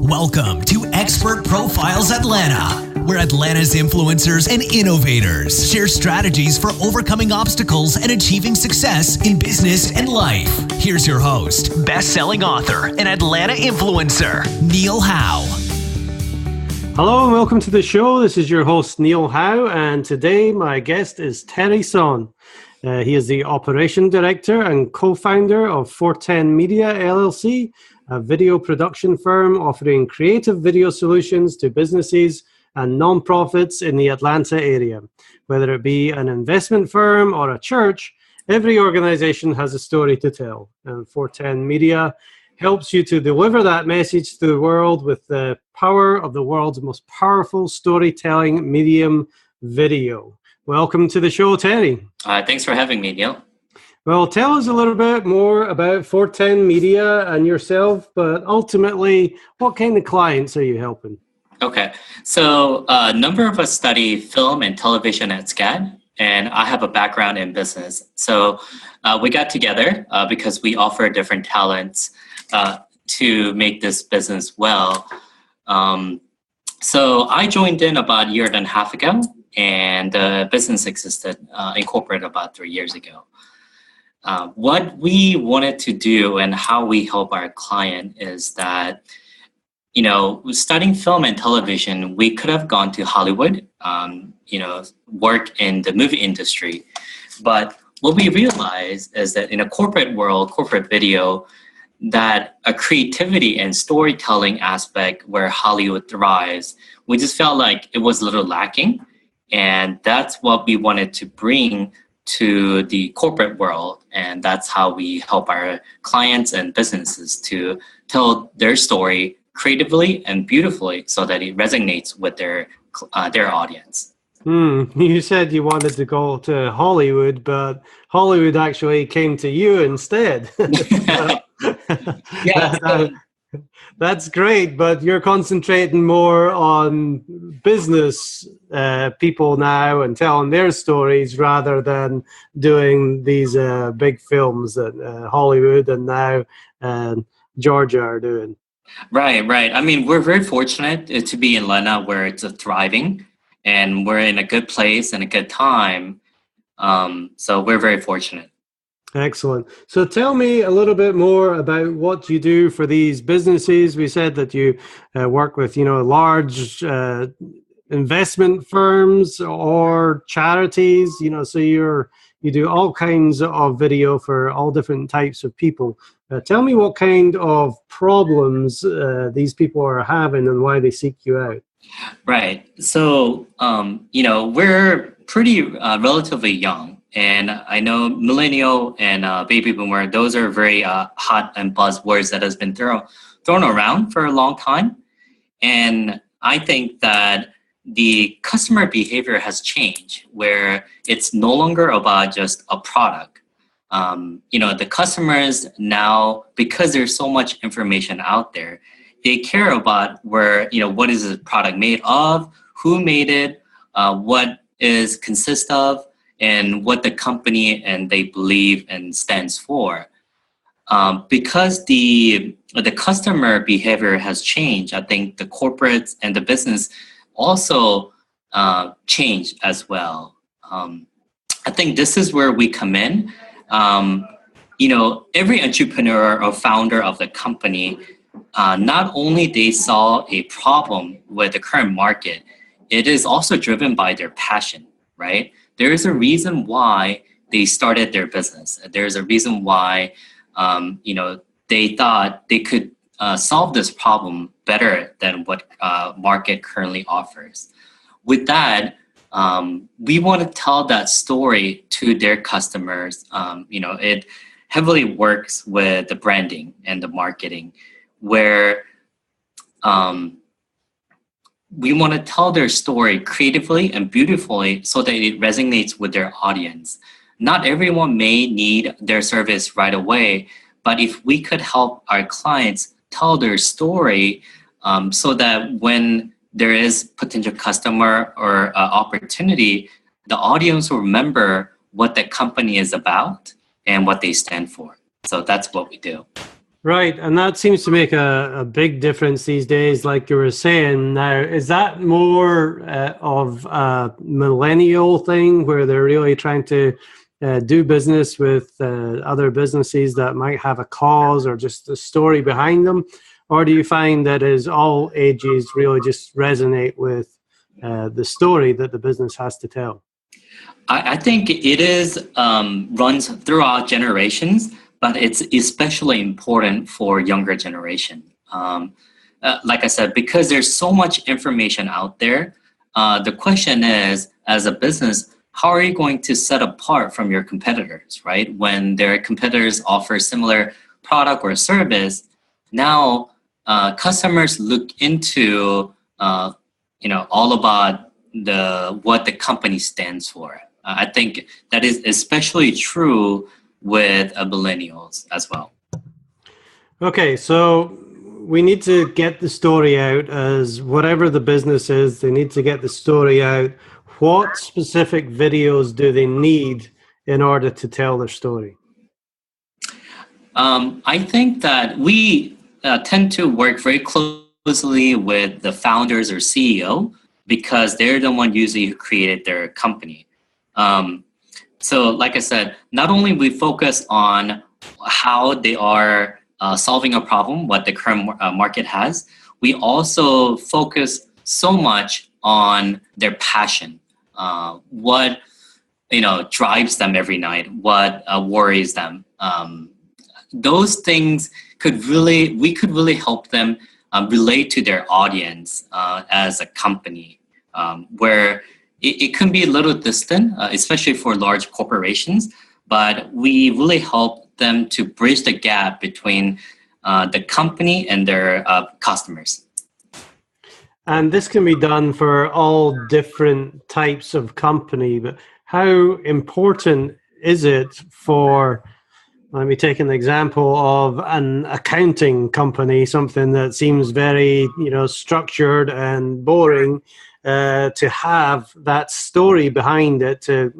Welcome to Expert Profiles Atlanta, where Atlanta's influencers and innovators share strategies for overcoming obstacles and achieving success in business and life. Here's your host, best-selling author and Atlanta influencer, Neil Howe. Hello and welcome to the show. This is your host, Neil Howe, and today my guest is Terry Son. He is the Operation Director and co-founder of Forten Media, LLC, a video production firm offering creative video solutions to businesses and nonprofits in the Atlanta area. Whether it be an investment firm or a church, every organization has a story to tell. And Forten Media helps you to deliver that message to the world with the power of the world's most powerful storytelling medium, video. Welcome to the show, Terry. Thanks for having me, Neil. Well, tell us a little bit more about Forten Media and yourself, but ultimately, what kind of clients are you helping? Okay, so a number of us study film and television at SCAD, and I have a background in business. So we got together because we offer different talents to make this business well. So I joined in about a year and a half ago, and the business incorporated about 3 years ago. What we wanted to do and how we help our client is that, studying film and television, we could have gone to Hollywood, work in the movie industry. But what we realized is that in a corporate world, corporate video, that a creativity and storytelling aspect where Hollywood thrives, we just felt like it was a little lacking. And that's what we wanted to bring to the corporate world, and that's how we help our clients and businesses to tell their story creatively and beautifully so that it resonates with their audience. You said you wanted to go to Hollywood, but Hollywood actually came to you instead. Yeah. That's great, but you're concentrating more on business people now and telling their stories rather than doing these big films that Hollywood and now Georgia are doing. Right. I mean, we're very fortunate to be in Atlanta where it's thriving and we're in a good place and a good time. So we're very fortunate. Excellent. So tell me a little bit more about what you do for these businesses. We said that you work with, large investment firms or charities, so you do all kinds of video for all different types of people. Tell me what kind of problems these people are having and why they seek you out. Right. So, we're pretty relatively young. And I know millennial and baby boomer, those are very hot and buzzwords that has been thrown around for a long time. And I think that the customer behavior has changed where it's no longer about just a product. The customers now, because there's so much information out there, they care about what is the product made of, who made it, what is consist of, and what the company and they believe and stands for. Because the customer behavior has changed, I think the corporates and the business also change as well. I think this is where we come in. Every entrepreneur or founder of the company, not only they saw a problem with the current market, it is also driven by their passion, right? There is a reason why they started their business. There's a reason why, they thought they could solve this problem better than what market currently offers. With that, we want to tell that story to their customers. It heavily works with the branding and the marketing, where we want to tell their story creatively and beautifully so that it resonates with their audience. Not everyone may need their service right away, but if we could help our clients tell their story so that when there is potential customer or opportunity, the audience will remember what the company is about and what they stand for. So that's what we do. Right, and that seems to make a big difference these days, like you were saying. Now, is that more of a millennial thing where they're really trying to do business with other businesses that might have a cause or just a story behind them? Or do you find that as all ages really just resonate with the story that the business has to tell? I think it is runs throughout generations, but it's especially important for younger generation. Like I said, because there's so much information out there, the question is, as a business, how are you going to set apart from your competitors, right? When their competitors offer similar product or service, now customers look into all about what the company stands for. I think that is especially true with millennials as well. Okay, so we need to get the story out as whatever the business is, they need to get the story out. What specific videos do they need in order to tell their story? I think that we tend to work very closely with the founders or CEO because they're the one usually who created their company. So like I said, not only we focus on how they are solving a problem, what the current market has, we also focus so much on their passion, what drives them every night, what worries them. Those things we could really help them relate to their audience as a company, where it can be a little distant, especially for large corporations, but we really help them to bridge the gap between the company and their customers. And this can be done for all different types of company, but how important is it for, let me take an example of an accounting company, something that seems very, structured and boring, to have that story behind it, to,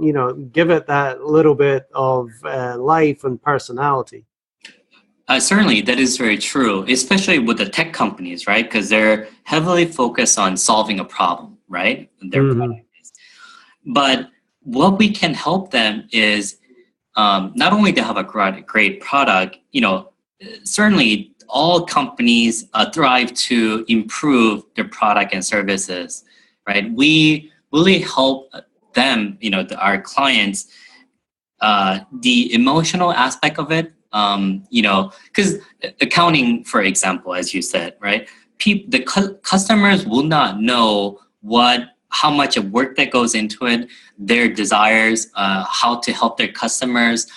give it that little bit of life and personality. Certainly, that is very true, especially with the tech companies, right? Because they're heavily focused on solving a problem, right? Their product is. But what we can help them is not only to have a great product, certainly all companies thrive to improve their product and services, right? We really help them, our clients, the emotional aspect of it, because accounting, for example, as you said, right? The customers will not know how much of work that goes into it, their desires, how to help their customers,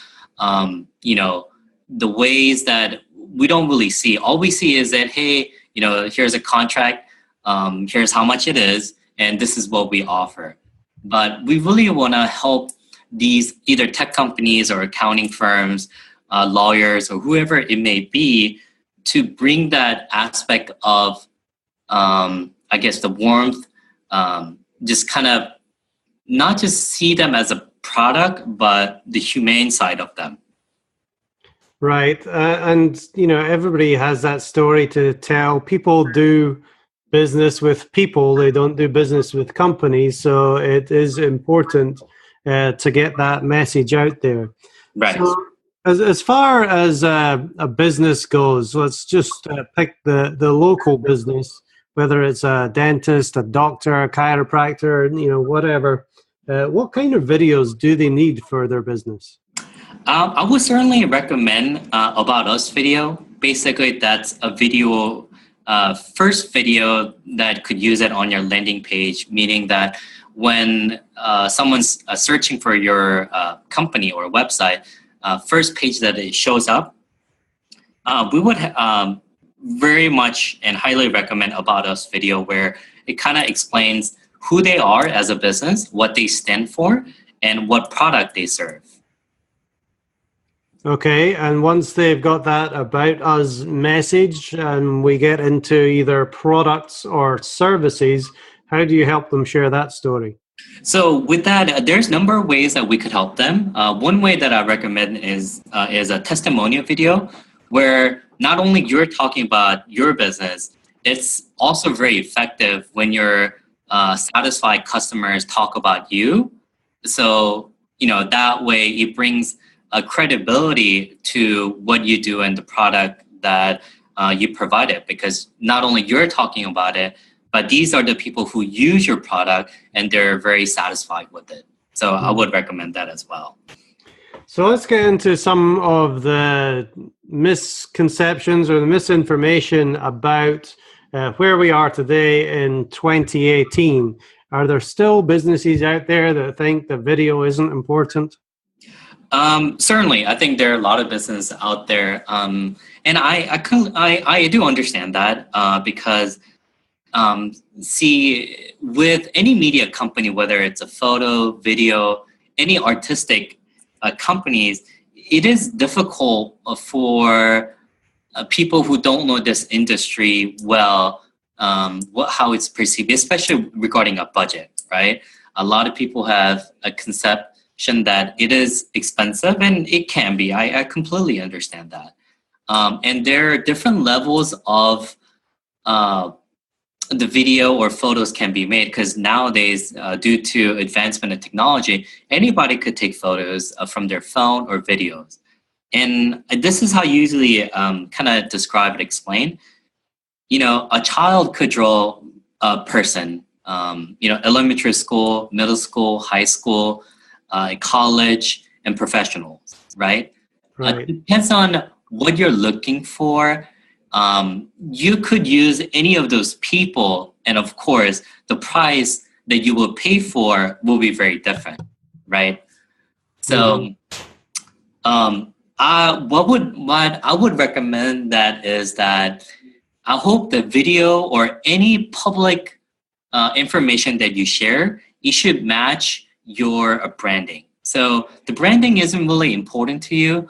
the ways that we don't really see. All we see is that, hey, here's a contract, here's how much it is, and this is what we offer. But we really want to help these either tech companies or accounting firms, lawyers, or whoever it may be, to bring that aspect of, I guess, the warmth, just kind of not just see them as a product, but the humane side of them. Right. And, everybody has that story to tell. People do business with people. They don't do business with companies. So it is important to get that message out there. Right. So as far as a business goes, let's just pick the local business, whether it's a dentist, a doctor, a chiropractor, whatever. What kind of videos do they need for their business? I would certainly recommend About Us video. Basically, that's a video, first video that could use it on your landing page, meaning that when someone's searching for your company or website, first page that it shows up, we would very much and highly recommend About Us video, where it kind of explains who they are as a business, what they stand for, and what product they serve. Okay, and once they've got that About Us message and we get into either products or services, how do you help them share that story? So with that, there's a number of ways that we could help them. One way that I recommend is a testimonial video, where not only you're talking about your business, it's also very effective when your satisfied customers talk about you. So, that way it brings a credibility to what you do and the product that you provided, because not only you're talking about it, but these are the people who use your product and they're very satisfied with it. So I would recommend that as well. So let's get into some of the misconceptions or the misinformation about where we are today in 2018. Are there still businesses out there that think that video isn't important? Certainly, I think there are a lot of businesses out there, and I do understand that because see, with any media company, whether it's a photo, video, any artistic companies, it is difficult for people who don't know this industry well, how it's perceived, especially regarding a budget, right? A lot of people have a conception that it is expensive, and it can be. I completely understand that. And there are different levels of the video or photos can be made, because nowadays, due to advancement of technology, anybody could take photos from their phone or videos. And this is how you usually kind of describe and explain. A child could draw a person, elementary school, middle school, high school, college, and professionals, right? Right. It depends on what you're looking for. You could use any of those people, and of course, the price that you will pay for will be very different, right? So, what I would recommend that is that I hope the video or any public information that you share, it should match your branding. So the branding isn't really important to you.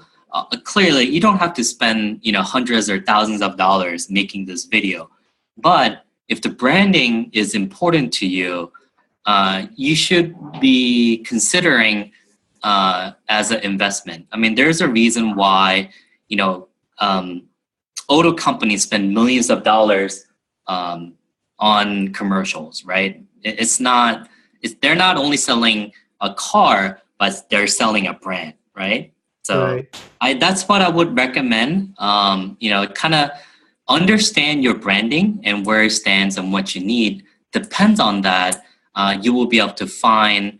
Clearly, you don't have to spend hundreds or thousands of dollars making this video. But if the branding is important to you, you should be considering as an investment. I mean, there's a reason why auto companies spend millions of dollars on commercials, right? They're not only selling a car, but they're selling a brand, right? So that's what I would recommend. Kind of understand your branding and where it stands and what you need. Depends on that, you will be able to find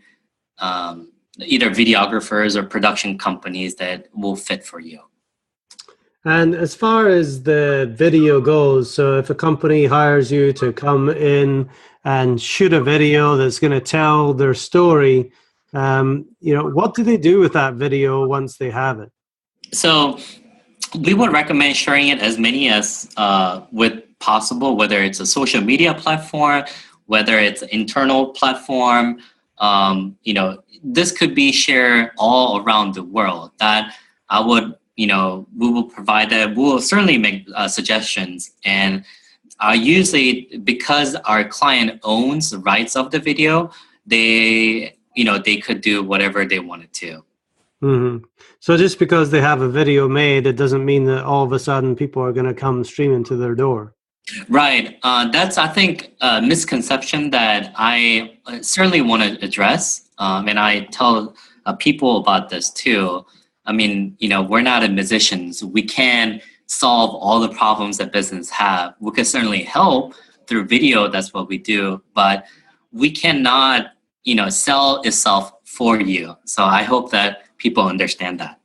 either videographers or production companies that will fit for you. And as far as the video goes, so if a company hires you to come in and shoot a video that's going to tell their story, what do they do with that video once they have it? So we would recommend sharing it as many as with possible, whether it's a social media platform, whether it's an internal platform. This could be shared all around the world. That I would, we will provide that. We will certainly make suggestions. And usually, because our client owns the rights of the video, they could do whatever they wanted to. Mm-hmm. So just because they have a video made, it doesn't mean that all of a sudden people are going to come streaming to their door. Right. That's, I think, a misconception that I certainly want to address. And I tell people about this too. I mean, we're not musicians. We can't solve all the problems that business have. We can certainly help through video. That's what we do. But we cannot, sell itself for you. So I hope that people understand that.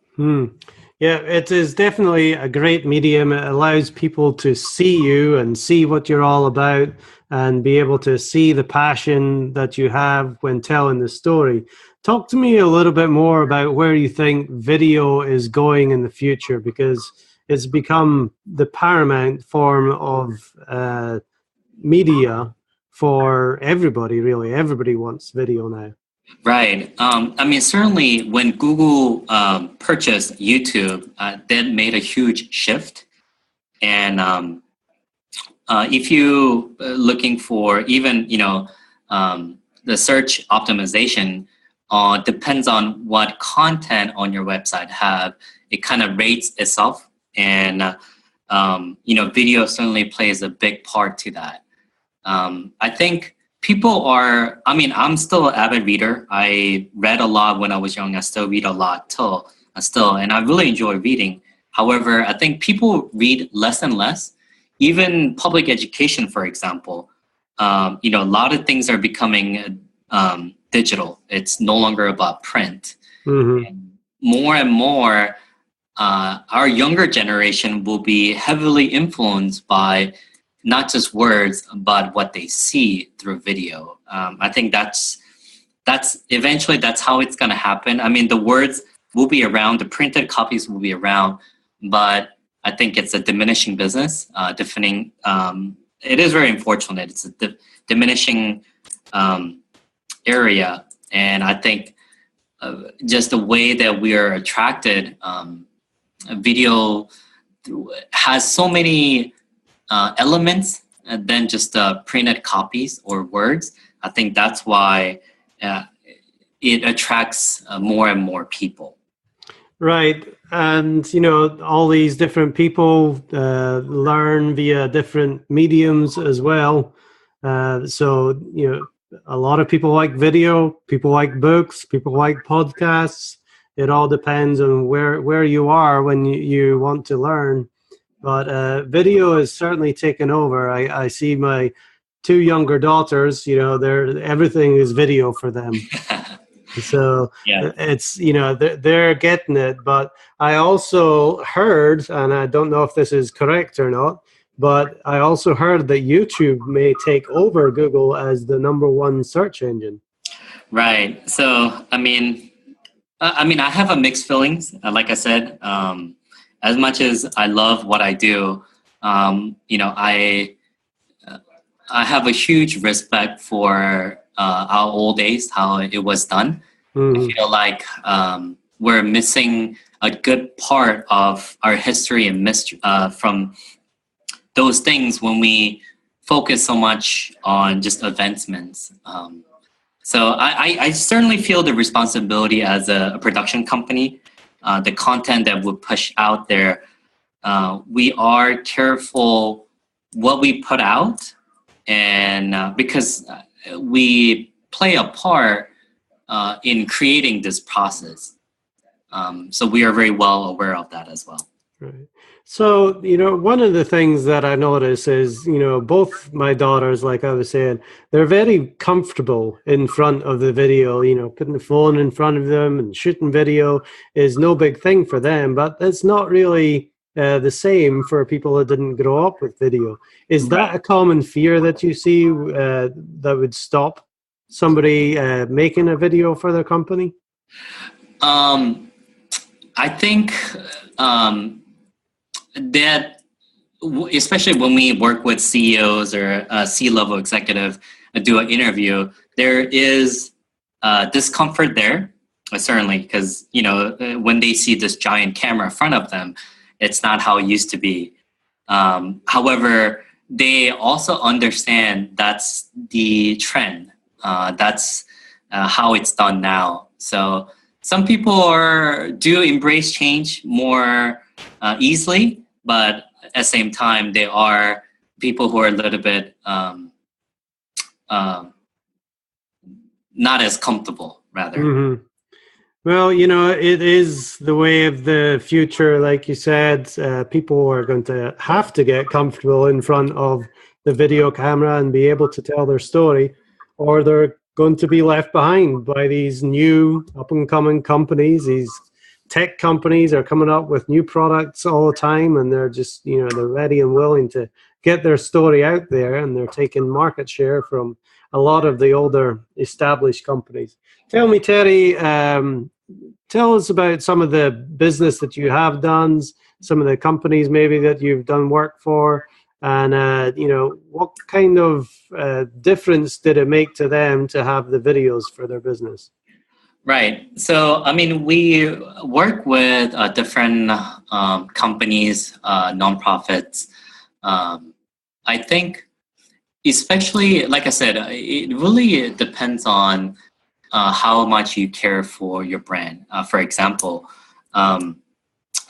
Yeah, it is definitely a great medium. It allows people to see you and see what you're all about and be able to see the passion that you have when telling the story. Talk to me a little bit more about where you think video is going in the future, because it's become the paramount form of media for everybody, really. Everybody wants video now. Right. Certainly when Google purchased YouTube, that made a huge shift. And if you looking for even, the search optimization depends on what content on your website have. It kind of rates itself. and video certainly plays a big part to that. I think I'm still an avid reader. I read a lot when I was young. I still read a lot and I really enjoy reading. However, I think people read less and less. Even public education, for example, a lot of things are becoming digital. It's no longer about print. Mm-hmm. And more, our younger generation will be heavily influenced by not just words, but what they see through video. I think that's eventually that's how it's going to happen. I mean, the words will be around, the printed copies will be around, but I think it's a diminishing business. It is very unfortunate. It's a diminishing area, and I think just the way that we are attracted, video has so many elements than just printed copies or words. I think that's why it attracts more and more people. Right. And, all these different people learn via different mediums as well. So, a lot of people like video, people like books, people like podcasts. It all depends on where you are when you want to learn. But video is certainly taken over. I see my 2 younger daughters, everything is video for them. So yeah. It's, they're getting it. But I also heard, and I don't know if this is correct or not, but I also heard that YouTube may take over Google as the #1 search engine. Right. So, I have a mixed feelings. Like I said, as much as I love what I do, I have a huge respect for our old days, how it was done. Mm-hmm. I feel like we're missing a good part of our history and from those things when we focus so much on just advancements. So I certainly feel the responsibility as a production company, the content that we push out there. We are careful what we put out, and because we play a part in creating this process. So we are very well aware of that as well. Right. So, one of the things that I notice is, both my daughters, like I was saying, they're very comfortable in front of the video, putting the phone in front of them and shooting video is no big thing for them, but it's not really the same for people that didn't grow up with video. Is that a common fear that you see that would stop somebody making a video for their company? I think that especially when we work with CEOs or C-level executive do an interview, there is discomfort there, certainly, because when they see this giant camera in front of them, it's not how it used to be. However, they also understand that's the trend. That's how it's done now. So some people do embrace change more easily, but at the same time, they are people who are a little bit not as comfortable, rather. Mm-hmm. Well, it is the way of the future. Like you said, people are going to have to get comfortable in front of the video camera and be able to tell their story, or they're going to be left behind by these new up-and-coming companies. These tech companies are coming up with new products all the time, and they're just, they're ready and willing to get their story out there, and they're taking market share from a lot of the older established companies. Tell me, Terry, tell us about some of the business that you have done, some of the companies maybe that you've done work for, and what kind of difference did it make to them to have the videos for their business? Right. So, we work with different companies, nonprofits. I think, especially, like I said, it really depends on how much you care for your brand. For example,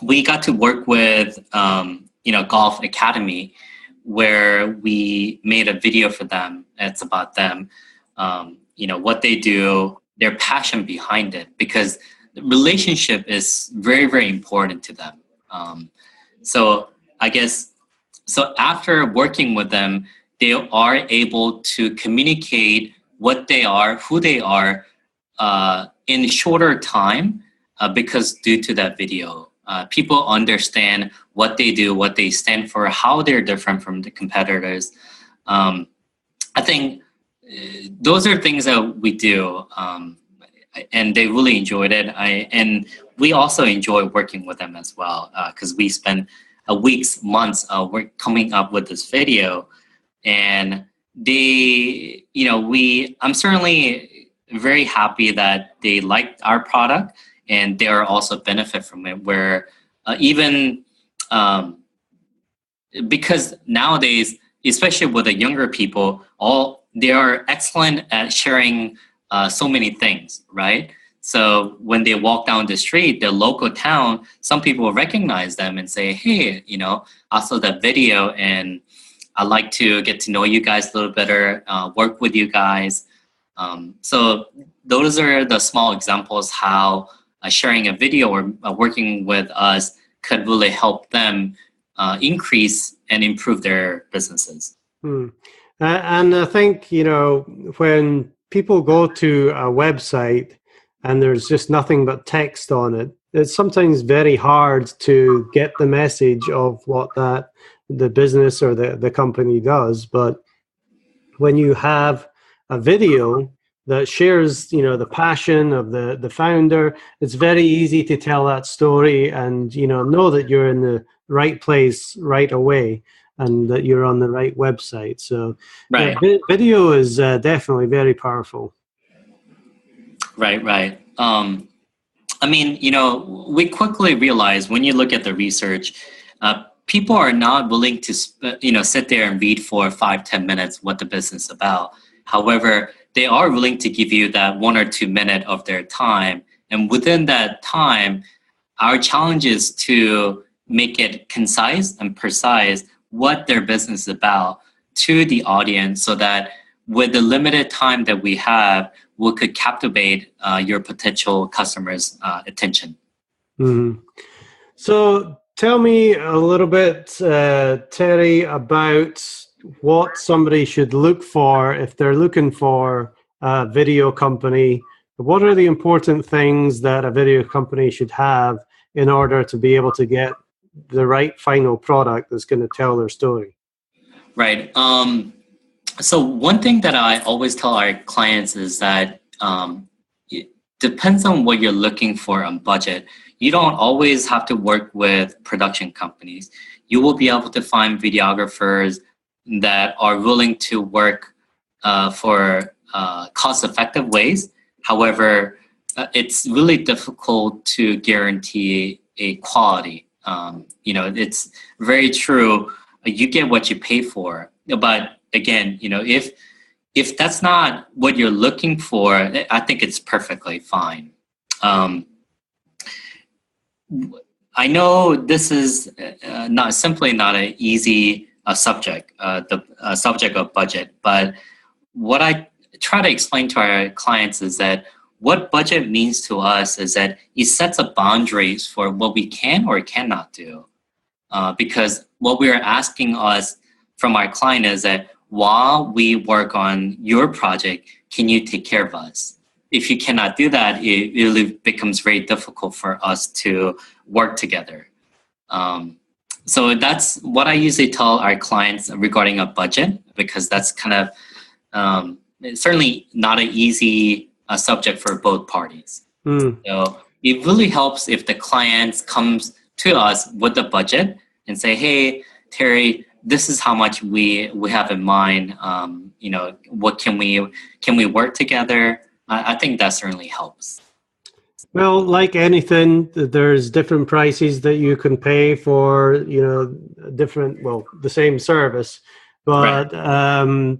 we got to work with, Golf Academy, where we made a video for them. It's about them, what they do, their passion behind it, because the relationship is very, very important to them. So I guess, so after working with them, they are able to communicate what they are, who they are, in shorter time, because due to that video. People understand what they do, what they stand for, how they're different from the competitors. I think those are things that we do, and they really enjoyed it. And we also enjoy working with them as well, because we spend weeks, months coming up with this video. And I'm certainly very happy that they liked our product, and they are also benefit from it, where even because nowadays, especially with the younger people, they are excellent at sharing so many things, right? So when they walk down the street, their local town, some people recognize them and say, hey, I saw that video and I'd like to get to know you guys a little better, work with you guys. So those are the small examples how sharing a video or working with us could really help them increase and improve their businesses. And I think, when people go to a website and there's just nothing but text on it, it's sometimes very hard to get the message of what the business or the company does. But when you have a video that shares, the passion of the founder, it's very easy to tell that story and, know that you're in the right place right away and that you're on the right website. So right. Video is definitely very powerful. Right. We quickly realize when you look at the research, people are not willing to, sit there and read for 5-10 minutes what the business is about. However, they are willing to give you that 1 or 2 minutes of their time. And within that time, our challenge is to make it concise and precise what their business is about to the audience, so that with the limited time that we have, we could captivate your potential customers' attention. Mm-hmm. So tell me a little bit, Terry, about what somebody should look for if they're looking for a video company. What are the important things that a video company should have in order to be able to get the right final product that's going to tell their story? Right. So one thing that I always tell our clients is that it depends on what you're looking for on budget. You don't always have to work with production companies. You will be able to find videographers that are willing to work for cost-effective ways. However, it's really difficult to guarantee a quality. It's very true. You get what you pay for. But again, if that's not what you're looking for, I think it's perfectly fine. I know this is not an easy subject, the subject of budget, but what I try to explain to our clients is that what budget means to us is that it sets up boundaries for what we can or cannot do. Because what we are asking us from our client is that while we work on your project, can you take care of us? If you cannot do that, it really becomes very difficult for us to work together. So that's what I usually tell our clients regarding a budget, because that's kind of certainly not an easy subject for both parties. So it really helps if the client comes to us with a budget and say, hey, Terry, this is how much we have in mind. What can we work together? I think that certainly helps. Well, like anything, there's different prices that you can pay for, the same service. But, right.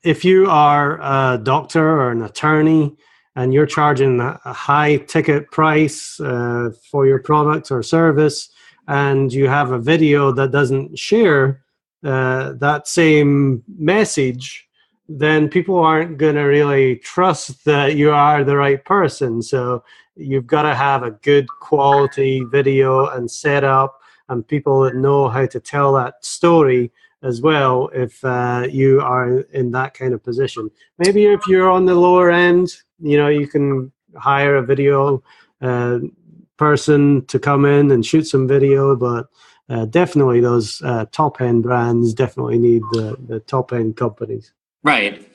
If you are a doctor or an attorney and you're charging a high ticket price for your product or service, and you have a video that doesn't share that same message, then people aren't going to really trust that you are the right person. So you've got to have a good quality video and setup, and people that know how to tell that story as well if you are in that kind of position. Maybe if you're on the lower end, you can hire a video person to come in and shoot some video, but definitely those top-end brands definitely need the top-end companies. Right.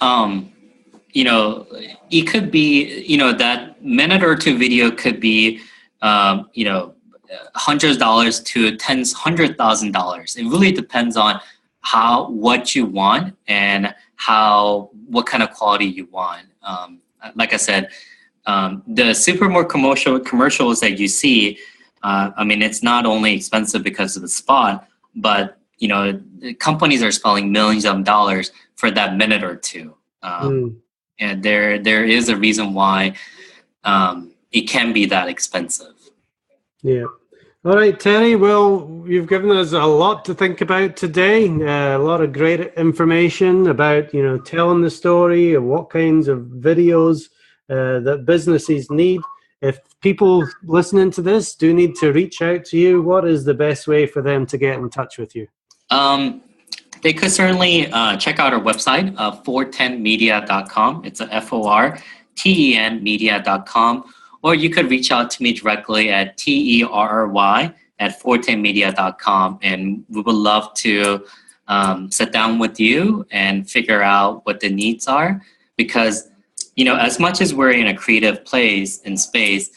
It could be, that minute or two video could be, hundreds of dollars to $100,000. It really depends on what you want and what kind of quality you want. Like I said, the super more commercials that you see, it's not only expensive because of the spot, but companies are spending millions of dollars for that minute or two. And there is a reason why it can be that expensive. Yeah. All right, Terry. Well, you've given us a lot to think about today. A lot of great information about, telling the story and what kinds of videos that businesses need. If people listening to this do need to reach out to you, what is the best way for them to get in touch with you? They could certainly check out our website, fortenmedia.com. It's a FORTEN media.com. Or you could reach out to me directly at TERRY@fortenmedia.com. And we would love to sit down with you and figure out what the needs are. Because, as much as we're in a creative place and space,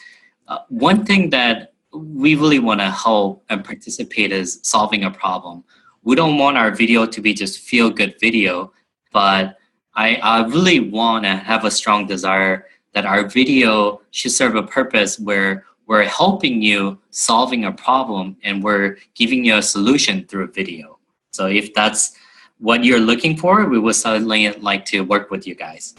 one thing that we really want to help and participate is solving a problem. We don't want our video to be just feel-good video, but I really want to have a strong desire that our video should serve a purpose where we're helping you solving a problem and we're giving you a solution through a video. So if that's what you're looking for, we would certainly like to work with you guys.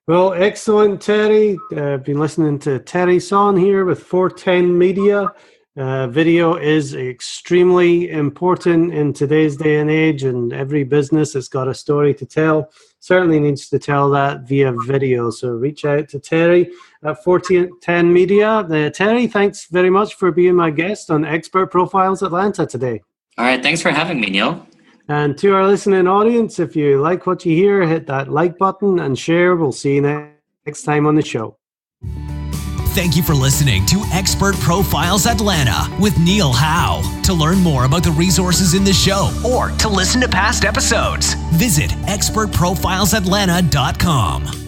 Well, excellent, Terry. I've been listening to Terry Son here with Forten Media. Video is extremely important in today's day and age, and every business that's got a story to tell certainly needs to tell that via video. So reach out to Terry at Forten Media. Terry, thanks very much for being my guest on Expert Profiles Atlanta today. All right, thanks for having me, Neil. And to our listening audience, if you like what you hear, hit that like button and share. We'll see you next time on the show. Thank you for listening to Expert Profiles Atlanta with Neil Howe. To learn more about the resources in the show or to listen to past episodes, visit expertprofilesatlanta.com.